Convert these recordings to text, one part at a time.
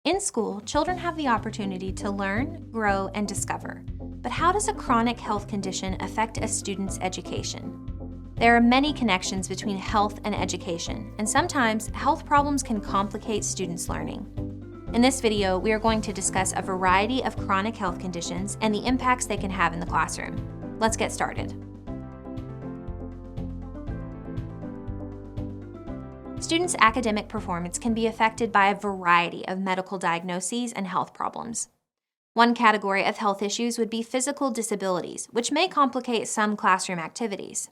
In school, children have the opportunity to learn, grow, and discover. But how does a chronic health condition affect a student's education? There are many connections between health and education, and sometimes health problems can complicate students' learning. In this video, we are going to discuss a variety of chronic health conditions and the impacts they can have in the classroom. Let's get started. Students' academic performance can be affected by a variety of medical diagnoses and health problems. One category of health issues would be physical disabilities, which may complicate some classroom activities.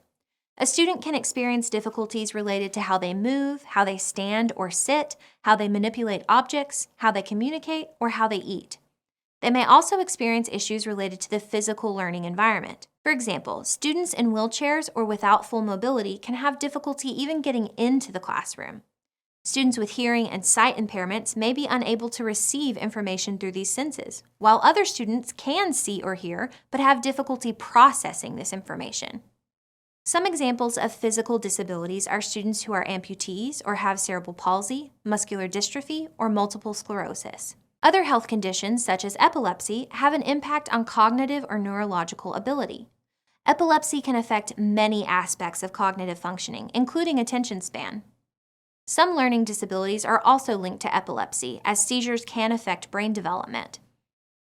A student can experience difficulties related to how they move, how they stand or sit, how they manipulate objects, how they communicate, or how they eat. They may also experience issues related to the physical learning environment. For example, students in wheelchairs or without full mobility can have difficulty even getting into the classroom. Students with hearing and sight impairments may be unable to receive information through these senses, while other students can see or hear but have difficulty processing this information. Some examples of physical disabilities are students who are amputees or have cerebral palsy, muscular dystrophy, or multiple sclerosis. Other health conditions, such as epilepsy, have an impact on cognitive or neurological ability. Epilepsy can affect many aspects of cognitive functioning, including attention span. Some learning disabilities are also linked to epilepsy, as seizures can affect brain development.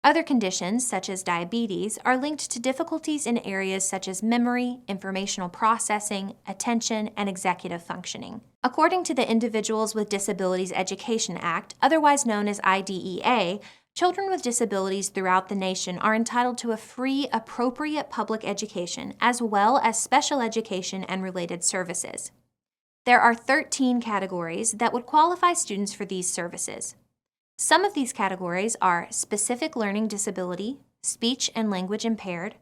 Other conditions, such as diabetes, are linked to difficulties in areas such as memory, informational processing, attention, and executive functioning. According to the Individuals with Disabilities Education Act, otherwise known as IDEA, children with disabilities throughout the nation are entitled to a free, appropriate public education, as well as special education and related services. There are 13 categories that would qualify students for these services. Some of these categories are specific learning disability, speech and language impaired,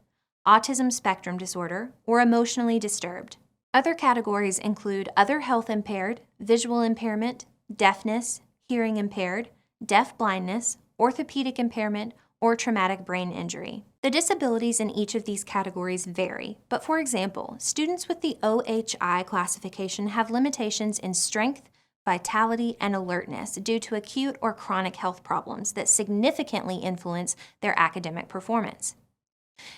autism spectrum disorder, or emotionally disturbed. Other categories include other health impaired, visual impairment, deafness, hearing impaired, deaf blindness, orthopedic impairment, or traumatic brain injury. The disabilities in each of these categories vary, but for example, students with the OHI classification have limitations in strength, vitality, and alertness due to acute or chronic health problems that significantly influence their academic performance.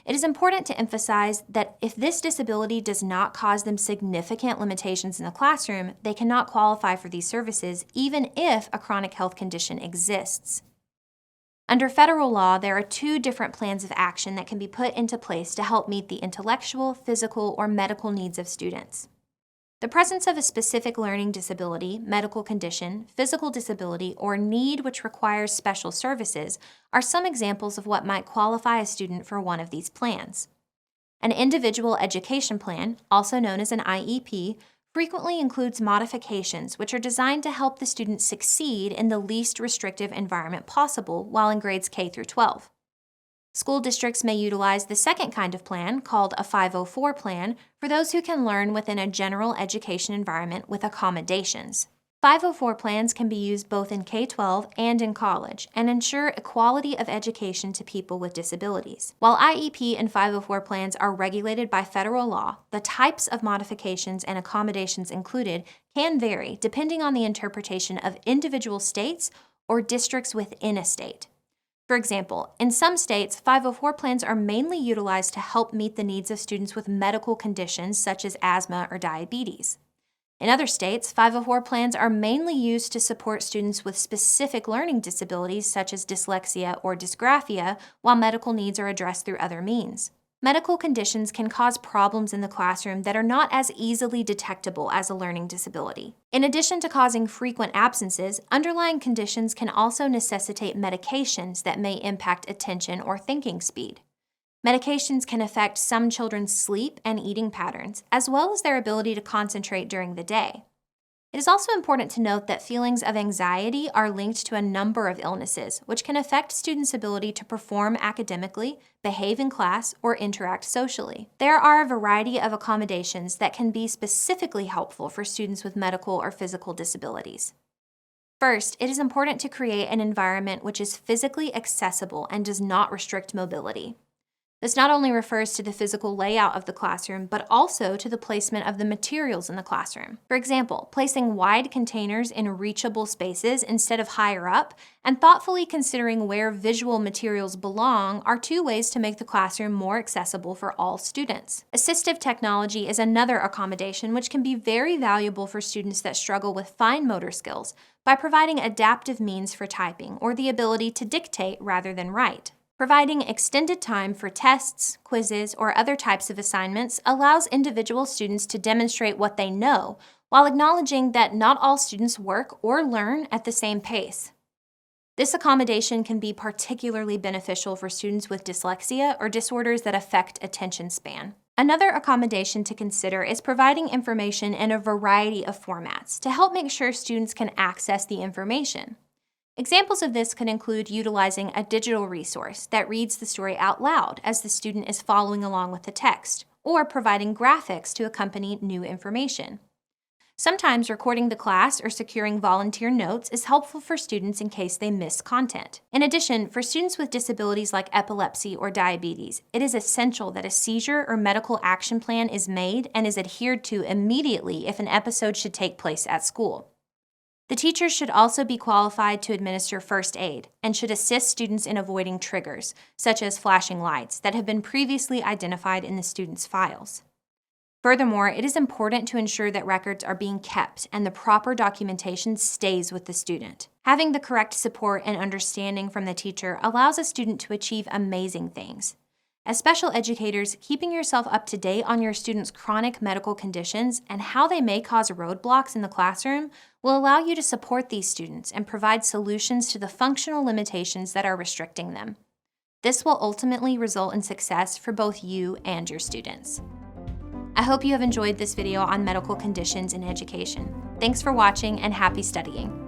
It is important to emphasize that if this disability does not cause them significant limitations in the classroom, they cannot qualify for these services even if a chronic health condition exists. Under federal law, there are two different plans of action that can be put into place to help meet the intellectual, physical, or medical needs of students. The presence of a specific learning disability, medical condition, physical disability, or need which requires special services are some examples of what might qualify a student for one of these plans. An individual education plan, also known as an IEP, frequently includes modifications which are designed to help the student succeed in the least restrictive environment possible while in grades K through 12. School districts may utilize the second kind of plan, called a 504 plan, for those who can learn within a general education environment with accommodations. 504 plans can be used both in K-12 and in college and ensure equality of education to people with disabilities. While IEP and 504 plans are regulated by federal law, the types of modifications and accommodations included can vary depending on the interpretation of individual states or districts within a state. For example, in some states, 504 plans are mainly utilized to help meet the needs of students with medical conditions such as asthma or diabetes. In other states, 504 plans are mainly used to support students with specific learning disabilities such as dyslexia or dysgraphia, while medical needs are addressed through other means. Medical conditions can cause problems in the classroom that are not as easily detectable as a learning disability. In addition to causing frequent absences, underlying conditions can also necessitate medications that may impact attention or thinking speed. Medications can affect some children's sleep and eating patterns, as well as their ability to concentrate during the day. It is also important to note that feelings of anxiety are linked to a number of illnesses, which can affect students' ability to perform academically, behave in class, or interact socially. There are a variety of accommodations that can be specifically helpful for students with medical or physical disabilities. First, it is important to create an environment which is physically accessible and does not restrict mobility. This not only refers to the physical layout of the classroom, but also to the placement of the materials in the classroom. For example, placing wide containers in reachable spaces instead of higher up, and thoughtfully considering where visual materials belong are two ways to make the classroom more accessible for all students. Assistive technology is another accommodation which can be very valuable for students that struggle with fine motor skills by providing adaptive means for typing or the ability to dictate rather than write. Providing extended time for tests, quizzes, or other types of assignments allows individual students to demonstrate what they know, while acknowledging that not all students work or learn at the same pace. This accommodation can be particularly beneficial for students with dyslexia or disorders that affect attention span. Another accommodation to consider is providing information in a variety of formats to help make sure students can access the information. Examples of this could include utilizing a digital resource that reads the story out loud as the student is following along with the text, or providing graphics to accompany new information. Sometimes recording the class or securing volunteer notes is helpful for students in case they miss content. In addition, for students with disabilities like epilepsy or diabetes, it is essential that a seizure or medical action plan is made and is adhered to immediately if an episode should take place at school. The teachers should also be qualified to administer first aid and should assist students in avoiding triggers, such as flashing lights, that have been previously identified in the student's files. Furthermore, it is important to ensure that records are being kept and the proper documentation stays with the student. Having the correct support and understanding from the teacher allows a student to achieve amazing things. As special educators, keeping yourself up to date on your students' chronic medical conditions and how they may cause roadblocks in the classroom will allow you to support these students and provide solutions to the functional limitations that are restricting them. This will ultimately result in success for both you and your students. I hope you have enjoyed this video on medical conditions in education. Thanks for watching and happy studying.